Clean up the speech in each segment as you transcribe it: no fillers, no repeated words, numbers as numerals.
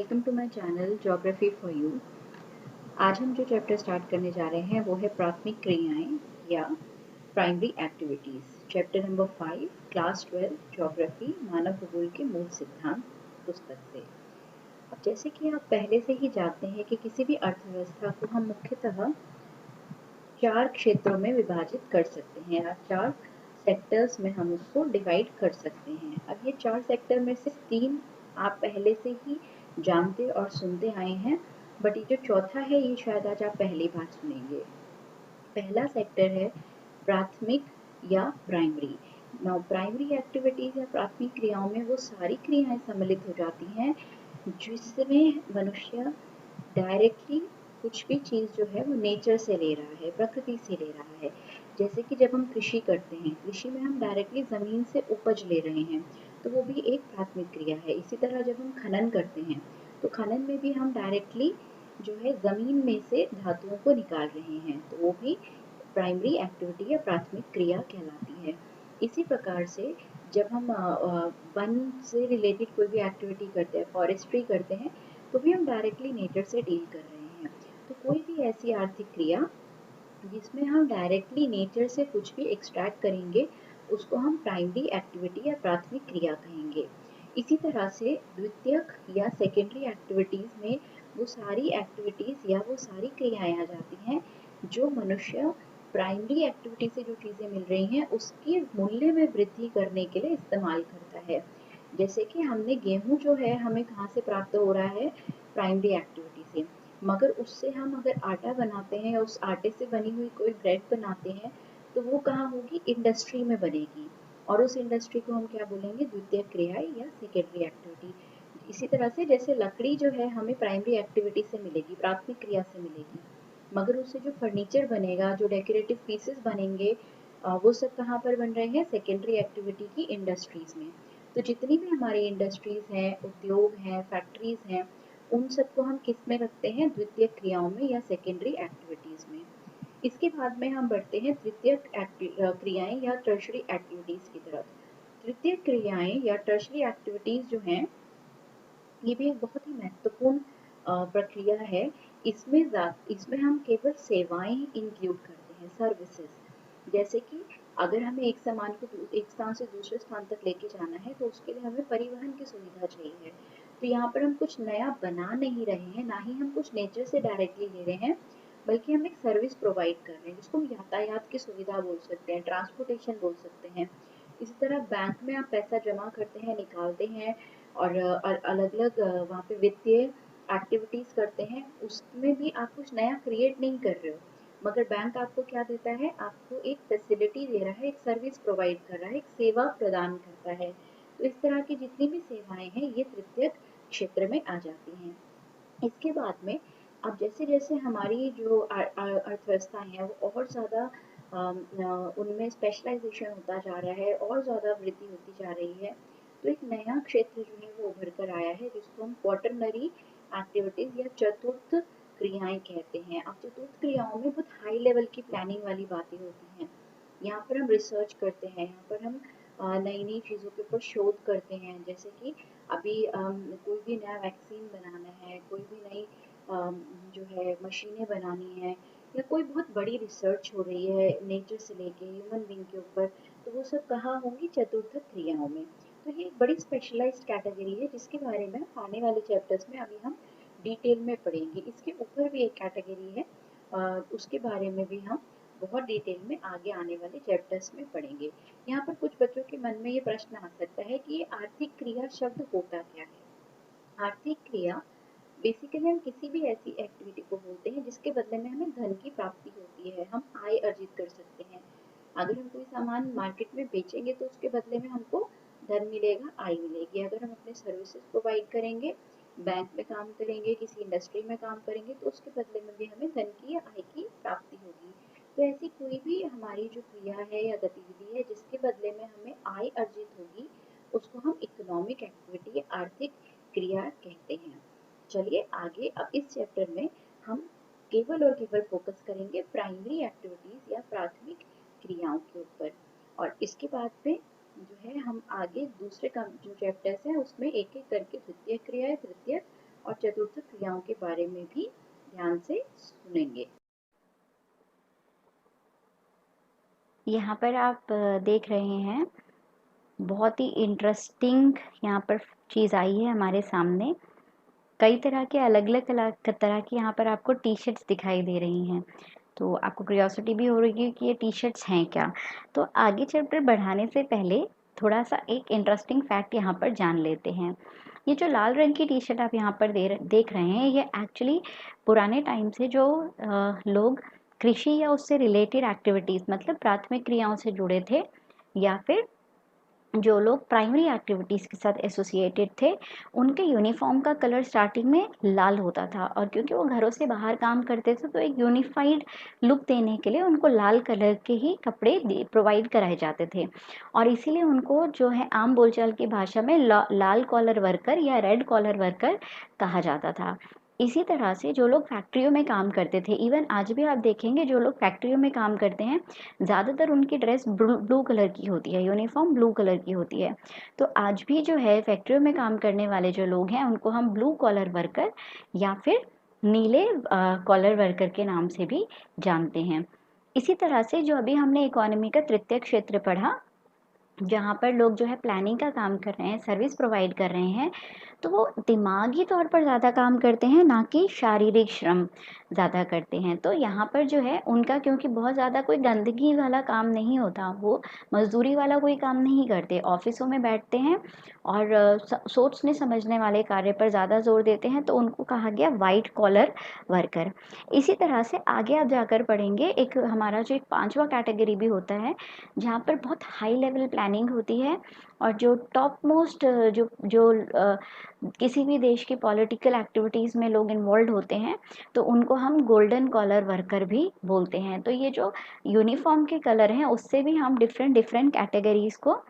Welcome to my channel geography for you. आज हम जो चैप्टर स्टार्ट करने जा रहे हैं वो है प्राथमिक क्रियाएं या primary activities. Chapter number 5, class 12, geography, मानव भूगोल के मूल सिद्धांत पुस्तक से। अब जैसे कि आप पहले से ही जानते हैं कि किसी भी अर्थव्यवस्था को हम मुख्यतः 4 क्षेत्रों में विभाजित कर सकते हैं या 4 सेक्टर्स में हम उसको डिवाइड कर सकते हैं। अब ये 4 सेक्टर में से 3 आप पहले से ही जानते और सुनते आए हैं, बट ये जो चौथा है ये शायद आज आप पहली बार सुनेंगे। पहला सेक्टर है प्राथमिक या प्राइमरी। नाउ प्राइमरी एक्टिविटीज या प्राथमिक क्रियाओं में वो सारी क्रियाएं सम्मिलित हो जाती हैं जिसमें मनुष्य डायरेक्टली कुछ भी चीज जो है वो नेचर से ले रहा है, प्रकृति से ले रहा है। जैसे कि जब हम कृषि करते हैं, कृषि में हम डायरेक्टली जमीन से उपज ले रहे हैं, तो वो भी एक प्राथमिक क्रिया है। इसी तरह जब हम खनन करते हैं, तो खनन में भी हम डायरेक्टली जो है जमीन में से धातुओं को निकाल रहे हैं, तो वो भी प्राइमरी एक्टिविटी या प्राथमिक क्रिया कहलाती है। इसी प्रकार से जब हम वन से रिलेटेड कोई भी एक्टिविटी करते हैं, फॉरेस्ट्री करते हैं, तो भी हम डायरेक्टली नेचर से डील कर रहे हैं। तो कोई भी ऐसी आर्थिक क्रिया जिसमें हम डायरेक्टली नेचर से कुछ भी एक्सट्रैक्ट करेंगे, उसको हम प्राइमरी एक्टिविटी या प्राथमिक क्रिया कहेंगे। इसी तरह से द्वितीयक या सेकेंडरी एक्टिविटीज में वो सारी एक्टिविटीज या वो सारी क्रियाएं आ जाती हैं जो मनुष्य प्राइमरी एक्टिविटी से जो चीजें मिल रही हैं उसके मूल्य में वृद्धि करने के लिए इस्तेमाल करता है। जैसे कि हमने गेहूं जो है हमें कहाँ से प्राप्त हो रहा है, प्राइमरी एक्टिविटी से। मगर उससे हम अगर आटा बनाते हैं या उस आटे से बनी हुई कोई ब्रेड बनाते हैं, तो वो कहाँ होगी, इंडस्ट्री में बनेगी। और उस इंडस्ट्री को हम क्या बोलेंगे, द्वितीय क्रिया या सेकेंडरी एक्टिविटी। इसी तरह से जैसे लकड़ी जो है हमें प्राइमरी एक्टिविटी से मिलेगी, प्राथमिक क्रिया से मिलेगी, मगर उससे जो फर्नीचर बनेगा, जो डेकोरेटिव पीसेस बनेंगे, वो सब कहाँ पर बन रहे हैं, सेकेंडरी एक्टिविटी की इंडस्ट्रीज में। तो जितनी भी हमारी इंडस्ट्रीज हैं, उद्योग हैं, फैक्ट्रीज हैं, उन सबको हम किस में रखते हैं, द्वितीय क्रियाओं में या सेकेंडरी एक्टिविटीज में। इसके बाद में हम बढ़ते हैं तृतीय क्रियाएं या टर्शरी एक्टिविटीज की तरफ। तृतीय क्रियाएं या टर्शरी एक्टिविटीज जो हैं, ये भी एक बहुत ही महत्वपूर्ण प्रक्रिया है। इसमें हम केवल सेवाएं इंक्लूड करते हैं, सर्विसेज। जैसे कि अगर हमें एक सामान को एक स्थान से दूसरे स्थान तक लेके जाना है, तो उसके लिए हमें परिवहन की सुविधा चाहिए। तो यहाँ पर हम कुछ नया बना नहीं रहे हैं, ना ही हम कुछ नेचर से डायरेक्टली ले रहे हैं, बल्कि हम एक सर्विस प्रोवाइड कर रहे हैं जिसको हम यातायात की सुविधा बोल सकते हैं, ट्रांसपोर्टेशन बोल सकते हैं। इसी तरह बैंक में आप पैसा जमा करते हैं, निकालते हैं, और अलग-अलग वहाँ पे वित्तीय एक्टिविटीज करते हैं, उसमें भी आप कुछ नया क्रिएट नहीं कर रहे हो, मगर बैंक आपको क्या देता है, आपको एक फैसिलिटी दे रहा है, एक सर्विस प्रोवाइड कर रहा है, एक सेवा प्रदान करता है। तो इस तरह की जितनी भी सेवाएं हैं ये तृतीयक क्षेत्र में आ जाती हैं। इसके बाद में अब जैसे जैसे हमारी जो अर्थव्यवस्था है वो और ज़्यादा उनमें स्पेशलाइजेशन होता जा रहा है, और ज़्यादा वृद्धि होती जा रही है, तो एक नया क्षेत्र जो है वो उभर कर आया है जिसको हम क्वाटरनरी एक्टिविटीज या चतुर्थ क्रियाएं कहते हैं। अब चतुर्थ क्रियाओं में बहुत हाई लेवल की प्लानिंग वाली बातें होती हैं। यहाँ पर हम रिसर्च करते हैं, यहाँ पर हम नई नई चीज़ों के ऊपर शोध करते हैं। जैसे कि अभी कोई भी नया वैक्सीन बनाना है, कोई भी नई जो है मशीनें बनानी है, या कोई बहुत बड़ी रिसर्च हो रही है नेचर से लेके ह्यूमन बीइंग के ऊपर, तो वो सब कहाँ होंगी, चतुर्थ क्रियाओं में। तो ये एक बड़ी स्पेशलाइज्ड कैटेगरी है जिसके बारे में आने वाले चैप्टर्स में अभी हम डिटेल में पढ़ेंगे। इसके ऊपर भी एक कैटेगरी है, उसके बारे में भी हम बहुत डिटेल में आगे आने वाले चैप्टर्स में पढ़ेंगे। यहाँ पर कुछ बच्चों के मन में ये प्रश्न आ सकता है कि ये आर्थिक क्रिया शब्द होता क्या है। आर्थिक क्रिया बेसिकली हम किसी भी ऐसी एक्टिविटी को बोलते हैं जिसके बदले में हमें धन की प्राप्ति होती है, हम आय अर्जित कर सकते हैं। अगर हम कोई सामान मार्केट में बेचेंगे तो उसके बदले में हमको धन मिलेगा, आय मिलेगी। अगर हम अपने सर्विसेज प्रोवाइड करेंगे, बैंक में काम करेंगे, किसी इंडस्ट्री में काम करेंगे, तो उसके बदले में भी हमें धन की या आय की प्राप्ति होगी। तो ऐसी कोई भी हमारी जो क्रिया है या गतिविधि है जिसके बदले में हमें आय अर्जित होगी, उसको हम इकोनॉमिक एक्टिविटी या आर्थिक क्रिया कहते हैं। चलिए आगे, अब इस चैप्टर में हम केवल और केवल फोकस करेंगे प्राइमरी एक्टिविटीज या प्राथमिक क्रियाओं के ऊपर, और इसके बाद में जो है हम आगे दूसरे का जो चैप्टर्स हैं उसमें एक एक करके द्वितीय क्रिया, तृतीय और चतुर्थ क्रियाओं के बारे में भी ध्यान से सुनेंगे। यहाँ पर आप देख रहे हैं बहुत ही इंटरेस्टिंग यहाँ पर चीज़ आई है हमारे सामने। कई तरह के अलग अलग तरह की यहाँ पर आपको टी शर्ट्स दिखाई दे रही हैं। तो आपको क्यूरियोसिटी भी हो रही है कि ये टी शर्ट्स हैं क्या। तो आगे चैप्टर बढ़ाने से पहले थोड़ा सा एक इंटरेस्टिंग फैक्ट यहाँ पर जान लेते हैं। ये जो लाल रंग की टी शर्ट आप यहाँ पर देख रहे हैं, ये एक्चुअली पुराने टाइम से जो लोग कृषि या उससे रिलेटेड एक्टिविटीज़ मतलब प्राथमिक क्रियाओं से जुड़े थे, या फिर जो लोग प्राइमरी एक्टिविटीज़ के साथ एसोसिएटेड थे, उनके यूनिफॉर्म का कलर स्टार्टिंग में लाल होता था। और क्योंकि वो घरों से बाहर काम करते थे, तो एक यूनिफाइड लुक देने के लिए उनको लाल कलर के ही कपड़े प्रोवाइड कराए जाते थे। और इसीलिए उनको जो है आम बोलचाल की भाषा में लाल कॉलर वर्कर या रेड कॉलर वर्कर कहा जाता था। इसी तरह से जो लोग फैक्ट्रियों में काम करते थे, इवन आज भी आप देखेंगे जो लोग फैक्ट्रियों में काम करते हैं, ज़्यादातर उनकी ड्रेस ब्लू कलर की होती है, यूनिफॉर्म ब्लू कलर की होती है। तो आज भी जो है फैक्ट्रियों में काम करने वाले जो लोग हैं, उनको हम ब्लू कॉलर वर्कर या फिर नीले कॉलर वर्कर के नाम से भी जानते हैं। इसी तरह से जो अभी हमने इकोनॉमी का तृतीय क्षेत्र पढ़ा, जहाँ पर लोग जो है प्लानिंग का काम कर रहे हैं, सर्विस प्रोवाइड कर रहे हैं, तो वो दिमागी तौर पर ज़्यादा काम करते हैं, ना कि शारीरिक श्रम ज़्यादा करते हैं। तो यहाँ पर जो है उनका, क्योंकि बहुत ज़्यादा कोई गंदगी वाला काम नहीं होता, वो मजदूरी वाला कोई काम नहीं करते, ऑफिसों में बैठते हैं और सोचने समझने वाले कार्य पर ज़्यादा जोर देते हैं, तो उनको कहा गया वाइट कॉलर वर्कर। इसी तरह से आगे आप जाकर पढ़ेंगे, एक हमारा जो एक पांचवा कैटेगरी भी होता है, जहाँ पर बहुत हाई लेवल प्लानिंग होती है और जो टॉप मोस्ट जो जो किसी भी देश की पॉलिटिकल एक्टिविटीज़ में लोग इन्वॉल्व होते हैं, तो उनको हम गोल्डन कॉलर वर्कर भी बोलते हैं। तो ये जो यूनिफॉर्म के कलर हैं, उससे भी हम डिफरेंट डिफरेंट कैटेगरीज़ को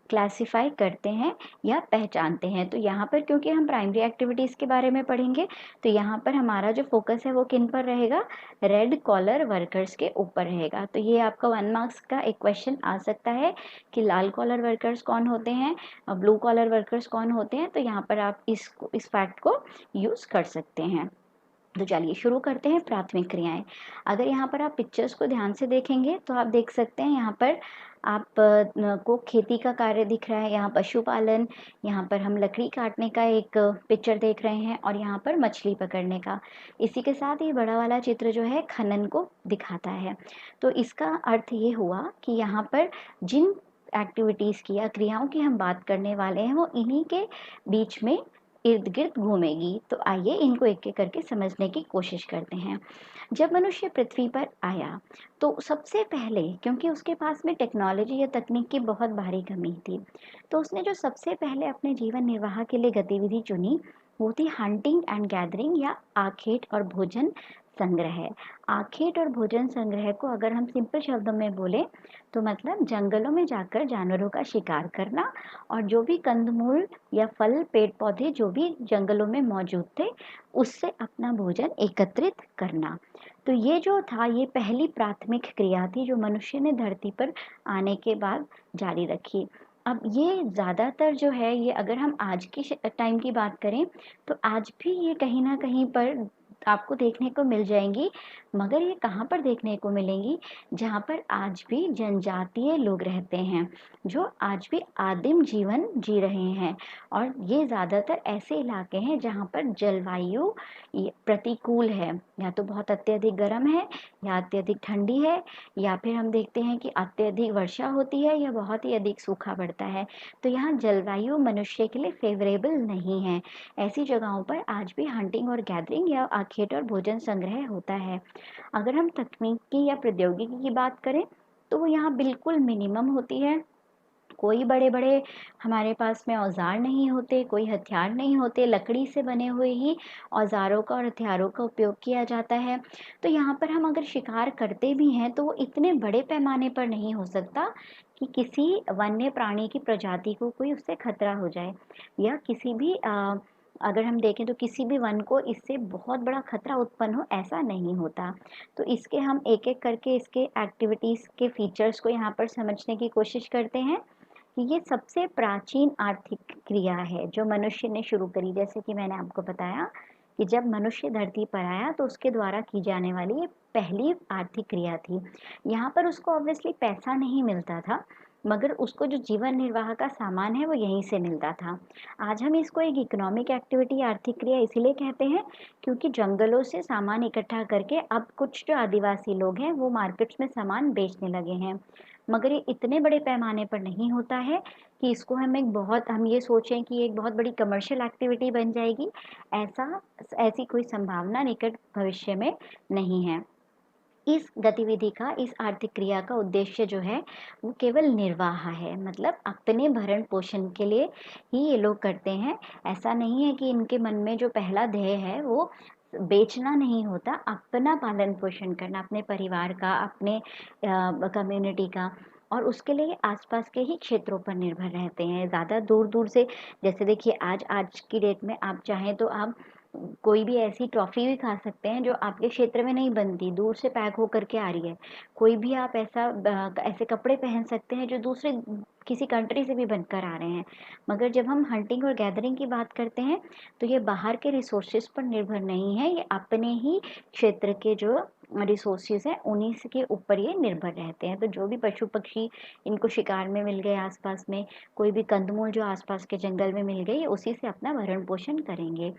क्लासिफाई करते हैं या पहचानते हैं। तो यहाँ पर क्योंकि हम प्राइमरी एक्टिविटीज़ के बारे में पढ़ेंगे, तो यहाँ पर हमारा जो फोकस है वो किन पर रहेगा, रेड कॉलर वर्कर्स के ऊपर रहेगा। तो ये आपका 1 मार्क्स का एक क्वेश्चन आ सकता है कि लाल कॉलर वर्कर्स कौन होते हैं और ब्लू कॉलर वर्कर्स कौन होते हैं। तो यहाँ पर आप इस फैक्ट को यूज़ कर सकते हैं। तो चलिए शुरू करते हैं प्राथमिक क्रियाएं। अगर यहाँ पर आप पिक्चर्स को ध्यान से देखेंगे, तो आप देख सकते हैं यहाँ पर आप को खेती का कार्य दिख रहा है, यहाँ पशुपालन, यहाँ पर हम लकड़ी काटने का एक पिक्चर देख रहे हैं, और यहाँ पर मछली पकड़ने का। इसी के साथ ये बड़ा वाला चित्र जो है खनन को दिखाता है। तो इसका अर्थ ये हुआ कि यहाँ पर जिन एक्टिविटीज़ की या क्रियाओं की हम बात करने वाले हैं, वो इन्हीं के बीच में इर्द गिर्द घूमेगी। तो आइए इनको एक एक करके समझने की कोशिश करते हैं। जब मनुष्य पृथ्वी पर आया, तो सबसे पहले, क्योंकि उसके पास में टेक्नोलॉजी या तकनीक की बहुत भारी कमी थी, तो उसने जो सबसे पहले अपने जीवन निर्वाह के लिए गतिविधि चुनी, वो थी हंटिंग एंड गैदरिंग या आखेट और भोजन संग्रह। आखेट और भोजन संग्रह को अगर हम सिंपल शब्दों में बोले, तो मतलब जंगलों में जाकर जानवरों का शिकार करना, और जो भी कंदमूल या फल पेड़ पौधे जो भी जंगलों में मौजूद थे, उससे अपना भोजन एकत्रित करना। तो ये जो था, ये पहली प्राथमिक क्रिया थी जो मनुष्य ने धरती पर आने के बाद जारी रखी। अब ये ज़्यादातर जो है, ये अगर हम आज की टाइम की बात करें, तो आज भी ये कहीं ना कहीं पर आपको देखने को मिल जाएंगी। मगर ये कहाँ पर देखने को मिलेंगी, जहाँ पर आज भी जनजातीय लोग रहते हैं, जो आज भी आदिम जीवन जी रहे हैं। और ये ज़्यादातर ऐसे इलाके हैं जहाँ पर जलवायु प्रतिकूल है, या तो बहुत अत्यधिक गर्म है, या अत्यधिक ठंडी है, या फिर हम देखते हैं कि अत्यधिक वर्षा होती है या बहुत ही अधिक सूखा पड़ता है। तो यहाँ जलवायु मनुष्य के लिए फेवरेबल नहीं है। ऐसी जगहों पर आज भी हंटिंग और गैदरिंग या आखेट और भोजन संग्रह होता है। अगर हम तकनीकी या प्रौद्योगिकी की बात करें, तो वो यहाँ बिल्कुल मिनिमम होती है। कोई बड़े बड़े हमारे पास में औजार नहीं होते, कोई हथियार नहीं होते, लकड़ी से बने हुए ही औजारों का और हथियारों का उपयोग किया जाता है। तो यहाँ पर हम अगर शिकार करते भी हैं, तो वो इतने बड़े पैमाने पर नहीं हो सकता कि किसी वन्य प्राणी की प्रजाति को कोई उससे खतरा हो जाए, या किसी भी अगर हम देखें तो किसी भी वन को इससे बहुत बड़ा खतरा उत्पन्न हो, ऐसा नहीं होता। तो इसके हम एक एक करके इसके एक्टिविटीज़ के फीचर्स को यहाँ पर समझने की कोशिश करते हैं। ये सबसे प्राचीन आर्थिक क्रिया है जो मनुष्य ने शुरू करी, जैसे कि मैंने आपको बताया कि जब मनुष्य धरती पर आया तो उसके द्वारा की जाने वाली ये पहली आर्थिक क्रिया थी। यहाँ पर उसको ऑब्वियसली पैसा नहीं मिलता था, मगर उसको जो जीवन निर्वाह का सामान है वो यहीं से मिलता था। आज हम इसको एक इकोनॉमिक एक्टिविटी, आर्थिक क्रिया इसीलिए कहते हैं क्योंकि जंगलों से सामान इकट्ठा करके अब कुछ जो आदिवासी लोग हैं वो मार्केट्स में सामान बेचने लगे हैं। मगर ये इतने बड़े पैमाने पर नहीं होता है कि इसको हम ये सोचें कि एक बहुत बड़ी कमर्शियल एक्टिविटी बन जाएगी। ऐसी कोई संभावना निकट भविष्य में नहीं है। इस गतिविधि का, इस आर्थिक क्रिया का उद्देश्य जो है वो केवल निर्वाह है, मतलब अपने भरण पोषण के लिए ही ये लोग करते हैं। ऐसा नहीं है कि इनके मन में जो पहला ध्येय है वो बेचना नहीं होता, अपना पालन पोषण करना, अपने परिवार का, अपने कम्युनिटी का। और उसके लिए आसपास के ही क्षेत्रों पर निर्भर रहते हैं, ज़्यादा दूर दूर से। जैसे देखिए आज की डेट में आप चाहें तो आप कोई भी ऐसी टॉफ़ी भी खा सकते हैं जो आपके क्षेत्र में नहीं बनती, दूर से पैक होकर के आ रही है। कोई भी आप ऐसे कपड़े पहन सकते हैं जो दूसरे किसी कंट्री से भी बनकर आ रहे हैं। मगर जब हम हंटिंग और गैदरिंग की बात करते हैं तो ये बाहर के रिसोर्सेज पर निर्भर नहीं है, ये अपने ही क्षेत्र के जो रिसोर्सेज हैं उन्हीं के ऊपर ये निर्भर रहते हैं। तो जो भी पशु पक्षी इनको शिकार में मिल गए आसपास में, कोई भी कंदमूल जो आसपास के जंगल में मिल गए, ये उसी से अपना भरण पोषण करेंगे।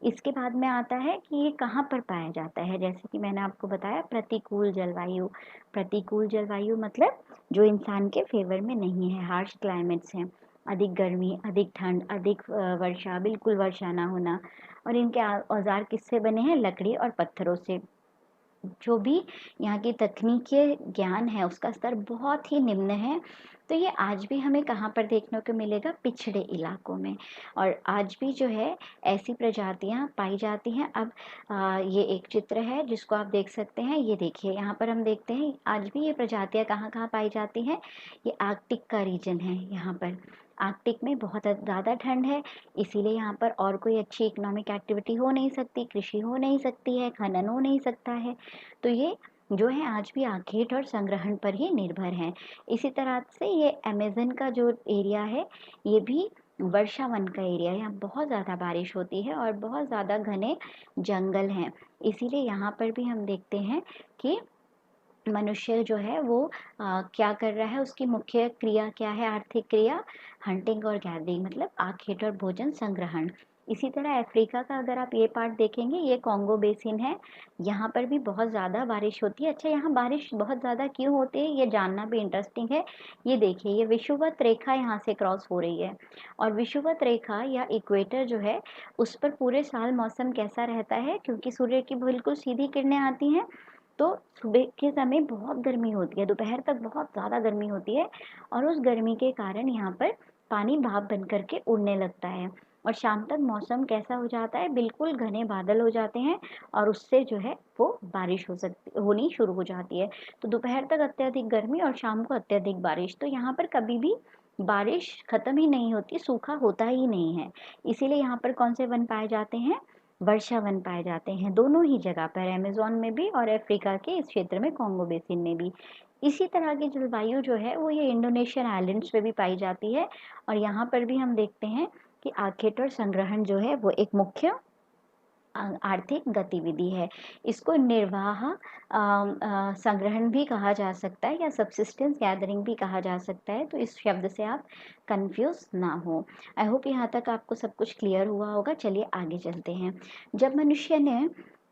इसके बाद में आता है कि ये कहाँ पर पाया जाता है। जैसे कि मैंने आपको बताया, प्रतिकूल जलवायु। प्रतिकूल जलवायु मतलब जो इंसान के फेवर में नहीं है, हार्श क्लाइमेट्स हैं, अधिक गर्मी, अधिक ठंड, अधिक वर्षा, बिल्कुल वर्षा ना होना। और इनके औजार किससे बने हैं? लकड़ी और पत्थरों से। जो भी यहाँ की तकनीकी ज्ञान है उसका स्तर बहुत ही निम्न है। तो ये आज भी हमें कहाँ पर देखने को मिलेगा? पिछड़े इलाकों में। और आज भी जो है ऐसी प्रजातियाँ पाई जाती हैं। अब ये एक चित्र है जिसको आप देख सकते हैं। ये देखिए, यहाँ पर हम देखते हैं आज भी ये प्रजातियाँ कहाँ कहाँ पाई जाती हैं। ये आर्कटिक का रीजन है। यहाँ पर आर्कटिक में बहुत ज़्यादा ठंड है, इसीलिए यहाँ पर और कोई अच्छी इकोनॉमिक एक्टिविटी हो नहीं सकती, कृषि हो नहीं सकती है, खनन हो नहीं सकता है। तो ये जो है आज भी आखेट और संग्रहण पर ही निर्भर हैं। इसी तरह से ये अमेज़न का जो एरिया है, ये भी वर्षा वन का एरिया है। यहाँ बहुत ज़्यादा बारिश होती है और बहुत ज़्यादा घने जंगल हैं। इसीलिए यहाँ पर भी हम देखते हैं कि मनुष्य जो है वो क्या कर रहा है, उसकी मुख्य क्रिया क्या है? आर्थिक क्रिया हंटिंग और गैदरिंग, मतलब आखेट और भोजन संग्रहण। इसी तरह अफ्रीका का अगर आप ये पार्ट देखेंगे, ये कॉन्गो बेसिन है। यहाँ पर भी बहुत ज़्यादा बारिश होती है। अच्छा, यहाँ बारिश बहुत ज़्यादा क्यों होती है ये जानना भी इंटरेस्टिंग है। ये देखिए, ये विषुवत रेखा यहाँ से क्रॉस हो रही है। और विषुवत रेखा या इक्वेटर जो है उस पर पूरे साल मौसम कैसा रहता है? क्योंकि सूर्य की बिल्कुल सीधी किरणें आती हैं, तो सुबह के समय बहुत गर्मी होती है, दोपहर तक बहुत ज़्यादा गर्मी होती है। और उस गर्मी के कारण यहाँ पर पानी भाप बन करके उड़ने लगता है। और शाम तक मौसम कैसा हो जाता है? बिल्कुल घने बादल हो जाते हैं और उससे जो है वो बारिश होनी शुरू हो जाती है। तो दोपहर तक अत्यधिक गर्मी और शाम को अत्यधिक बारिश। तो यहाँ पर कभी भी बारिश खत्म ही नहीं होती, सूखा होता ही नहीं है। इसीलिए यहाँ पर कौन से वन पाए जाते हैं? वर्षा वन पाए जाते हैं, दोनों ही जगह पर, अमेज़न में भी और अफ्रीका के इस क्षेत्र में कॉन्गो बेसिन में भी। इसी तरह की जलवायु जो है वो ये इंडोनेशियन आइलैंड्स पे भी पाई जाती है। और यहाँ पर भी हम देखते हैं कि आखेट और संग्रहण जो है वो एक मुख्य आर्थिक गतिविधि है। इसको निर्वाह संग्रहण भी कहा जा सकता है या सब्सिस्टेंस गैदरिंग भी कहा जा सकता है। तो इस शब्द से आप कंफ्यूज ना हो। आई होप यहाँ तक आपको सब कुछ क्लियर हुआ होगा। चलिए आगे चलते हैं। जब मनुष्य ने,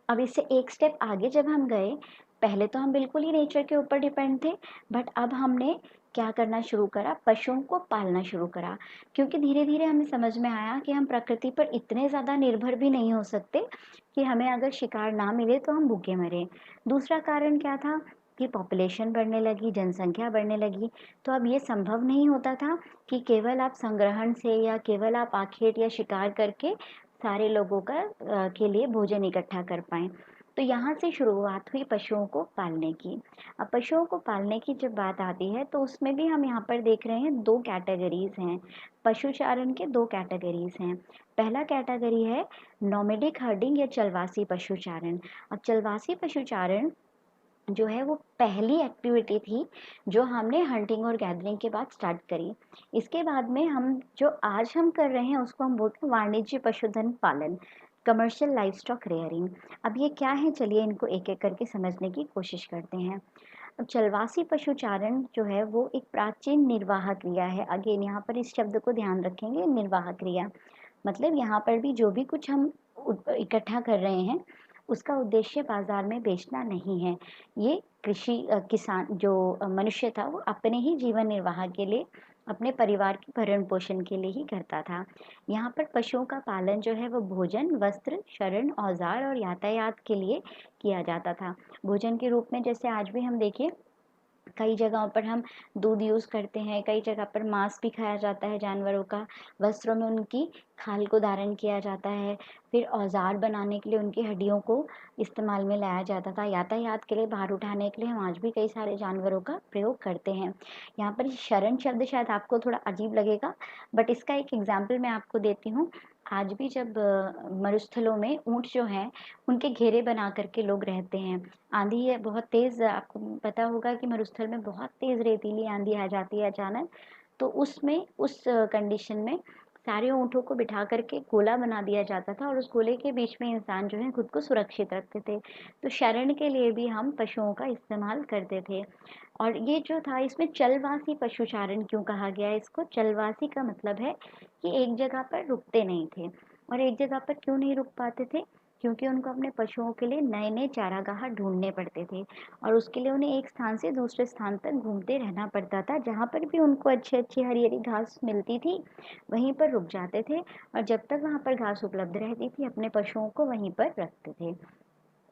अब इससे एक स्टेप आगे जब हम गए, पहले तो हम बिल्कुल ही नेचर के ऊपर डिपेंड थे, बट अब हमने क्या करना शुरू करा? पशुओं को पालना शुरू करा। क्योंकि धीरे धीरे हमें समझ में आया कि हम प्रकृति पर इतने ज़्यादा निर्भर भी नहीं हो सकते कि हमें अगर शिकार ना मिले तो हम भूखे मरें। दूसरा कारण क्या था? कि पॉपुलेशन बढ़ने लगी, जनसंख्या बढ़ने लगी। तो अब ये संभव नहीं होता था कि केवल आप संग्रहण से या केवल आप आखेट या शिकार करके सारे लोगों के लिए भोजन इकट्ठा कर पाएँ। तो यहाँ से शुरुआत हुई पशुओं को पालने की। अब पशुओं को पालने की जब बात आती है तो उसमें भी हम यहाँ पर देख रहे हैं 2 कैटेगरीज़ हैं। पशुचारण के 2 कैटेगरीज़ हैं। पहला कैटेगरी है नोमैडिक हर्डिंग या चलवासी पशुचारण। अब चलवासी पशुचारण जो है वो पहली एक्टिविटी थी जो हमने हंटिंग और गैदरिंग के बाद स्टार्ट करी। इसके बाद में हम जो आज हम कर रहे हैं उसको हम बोलते हैं वाणिज्य पशुधन पालन। Commercial livestock rearing. अब ये क्या है, चलिए इनको एक एक करके समझने की कोशिश करते हैं। अब चलवासी पशुचारण जो है वो एक प्राचीन निर्वाह क्रिया है। अगेन यहाँ पर इस शब्द को ध्यान रखेंगे, निर्वाह क्रिया मतलब यहाँ पर भी जो भी कुछ हम इकट्ठा कर रहे हैं उसका उद्देश्य बाजार में बेचना नहीं है। ये कृषि किसान जो मनुष्य था वो अपने ही जीवन निर्वाह के लिए, अपने परिवार के भरण पोषण के लिए ही करता था। यहाँ पर पशुओं का पालन जो है वो भोजन, वस्त्र, शरण, औजार और यातायात के लिए किया जाता था। भोजन के रूप में जैसे आज भी हम देखें कई जगहों पर हम दूध यूज़ करते हैं, कई जगह पर मांस भी खाया जाता है जानवरों का, वस्त्रों में उनकी खाल को धारण किया जाता है, फिर औजार बनाने के लिए उनकी हड्डियों को इस्तेमाल में लाया जाता था, यातायात के लिए भार उठाने के लिए हम आज भी कई सारे जानवरों का प्रयोग करते हैं। यहाँ पर शरण शब्द शायद आपको थोड़ा अजीब लगेगा, बट इसका एक एग्जाम्पल मैं आपको देती हूँ। आज भी जब मरुस्थलों में ऊँट जो हैं उनके घेरे बना करके लोग रहते हैं। आंधी है बहुत तेज़, आपको पता होगा कि मरुस्थल में बहुत तेज़ रेतीली आंधी आ जाती है अचानक, तो उसमें उस कंडीशन में सारे ऊँटों को बिठा करके गोला बना दिया जाता था और उस गोले के बीच में इंसान जो है खुद को सुरक्षित रखते थे। तो शरण के लिए भी हम पशुओं का इस्तेमाल करते थे। और ये जो था इसमें चलवासी पशुचारण क्यों कहा गया है इसको? चलवासी का मतलब है कि एक जगह पर रुकते नहीं थे। और एक जगह पर क्यों नहीं रुक पाते थे? क्योंकि उनको अपने पशुओं के लिए नए नए चारागाह ढूंढने पड़ते थे और उसके लिए उन्हें एक स्थान से दूसरे स्थान तक घूमते रहना पड़ता था। जहाँ पर भी उनको अच्छी अच्छी हरी हरी घास मिलती थी वहीं पर रुक जाते थे और जब तक वहाँ पर घास उपलब्ध रहती थी अपने पशुओं को वहीं पर रखते थे।